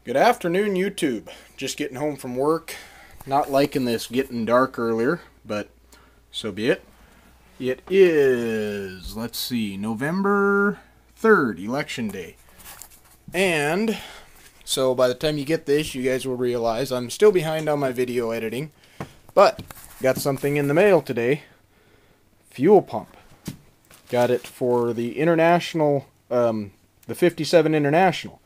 Good afternoon, YouTube. Just getting home from work. Not liking this getting dark earlier, but so be it. It is, let's see, November 3rd, Election Day. And so by the time you get this, you guys will realize I'm still behind on my video editing. But got something in the mail today. Fuel pump. Got it for the International, the 57 International.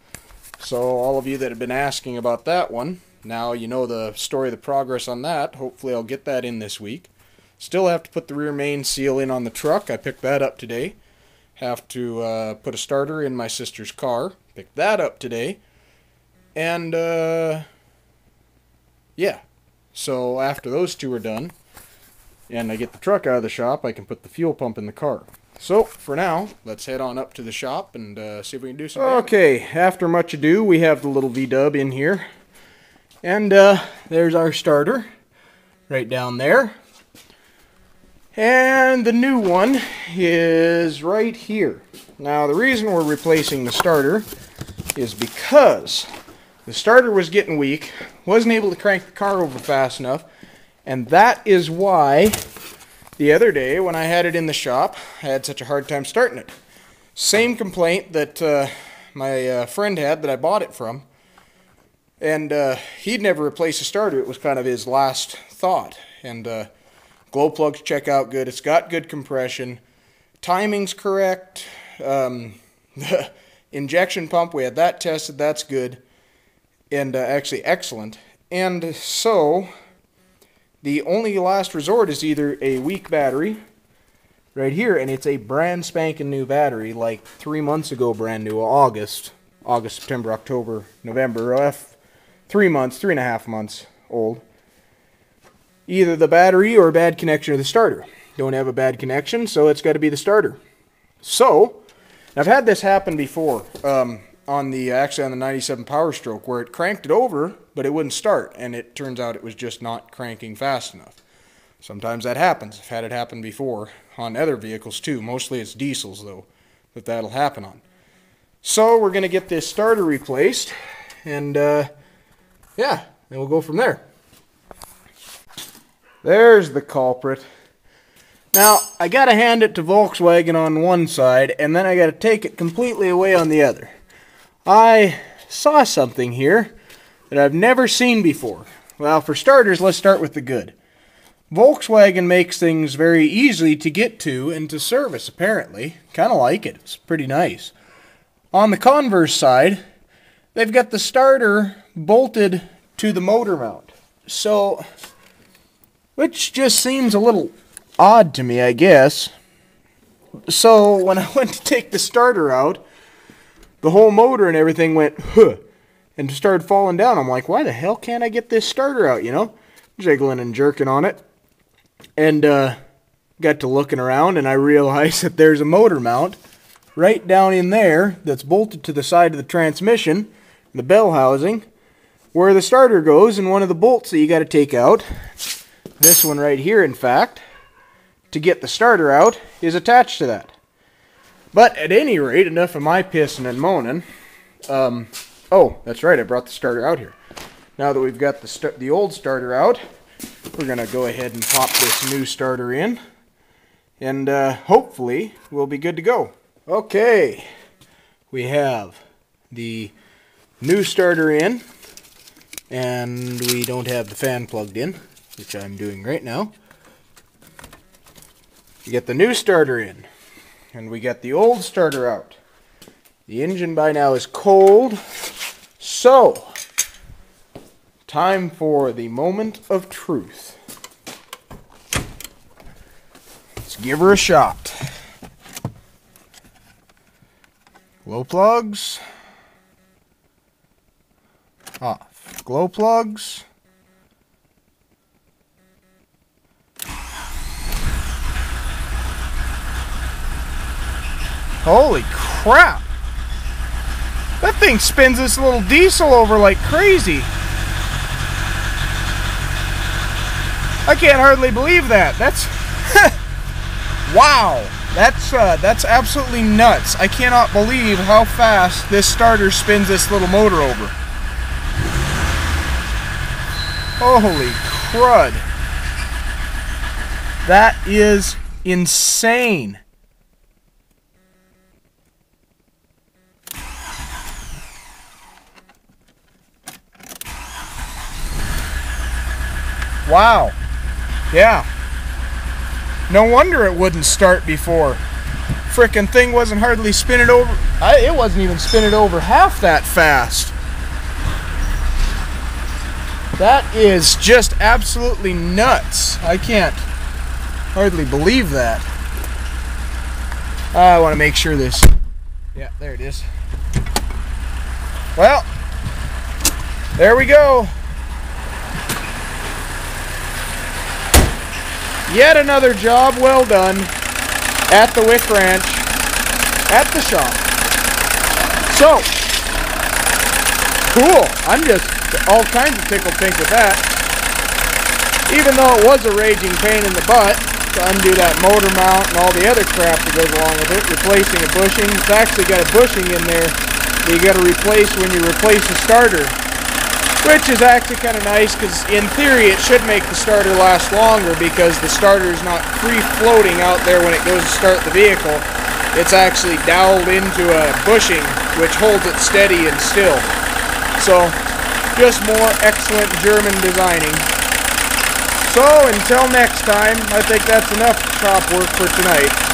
So all of you that have been asking about that one, now you know the story, the progress on that. Hopefully I'll get that in this week. Still have to put the rear main seal in on the truck. I picked that up today. Have to put a starter in my sister's car. Picked that up today. And yeah. So after those two are done, and I get the truck out of the shop, I can put the fuel pump in the car. So, for now, let's head on up to the shop and see if we can do some damage. Okay, after much ado, we have the little V-dub in here. And there's our starter, right down there. And the new one is right here. Now, the reason we're replacing the starter is because the starter was getting weak, wasn't able to crank the car over fast enough, and that is why the other day, when I had it in the shop, I had such a hard time starting it. Same complaint that my friend had that I bought it from. And he'd never replaced the starter. It was kind of his last thought. And glow plugs check out good. It's got good compression. Timing's correct. The injection pump, we had that tested. That's good. And actually excellent. And so the only last resort is either a weak battery, right here, and it's a brand spanking new battery, like 3 months ago, brand new, August, September, October, November, 3 months, 3.5 months old. Either the battery or a bad connection or the starter. Don't have a bad connection, so it's got to be the starter. So, I've had this happen before, actually on the 97 Power Stroke, where it cranked it over, but it wouldn't start, and it turns out it was just not cranking fast enough. Sometimes that happens. I've had it happen before on other vehicles too. Mostly it's diesels though that that'll happen on. So we're going to get this starter replaced, and yeah, then we'll go from there. There's the culprit. Now, I got to hand it to Volkswagen on one side, and then I got to take it completely away on the other. I saw something here that I've never seen before. Well, for starters, let's start with the good. Volkswagen makes things very easy to get to and to service, apparently. Kind of like it. It's pretty nice. On the converse side, they've got the starter bolted to the motor mount. So, which just seems a little odd to me, I guess. So, when I went to take the starter out, the whole motor and everything went, huh, and started falling down. I'm like, why the hell can't I get this starter out, you know? Jiggling and jerking on it. And got to looking around, and I realized that there's a motor mount right down in there that's bolted to the side of the transmission, the bell housing, where the starter goes, and one of the bolts that you got to take out, this one right here, in fact, to get the starter out, is attached to that. But at any rate, enough of my pissing and moaning. Oh, that's right, I brought the starter out here. Now that we've got the old starter out, we're going to go ahead and pop this new starter in. And hopefully, we'll be good to go. Okay, we have the new starter in. And we don't have the fan plugged in, which I'm doing right now. We get the new starter in. And we got the old starter out. The engine by now is cold. So, time for the moment of truth. Let's give her a shot. Glow plugs. Off. Glow plugs. Holy crap! That thing spins this little diesel over like crazy. I can't hardly believe that. That's wow. That's absolutely nuts. I cannot believe how fast this starter spins this little motor over. Holy crud. That is insane. Wow. Yeah. No wonder it wouldn't start before. Frickin' thing wasn't hardly spinning over. It wasn't even spinning over half that fast. That is just absolutely nuts. I can't hardly believe that. I want to make sure this... Yeah, there it is. Well, there we go. Yet another job well done at the Wick Ranch, at the shop. So, cool. I'm just all kinds of tickled pink with that. Even though it was a raging pain in the butt to undo that motor mount and all the other crap that goes along with it, replacing a bushing. It's actually got a bushing in there that you got to replace when you replace the starter, which is actually kind of nice because in theory it should make the starter last longer because the starter is not free floating out there when it goes to start the vehicle. It's actually doweled into a bushing which holds it steady and still. So just more excellent German designing. So until next time, I think that's enough shop work for tonight.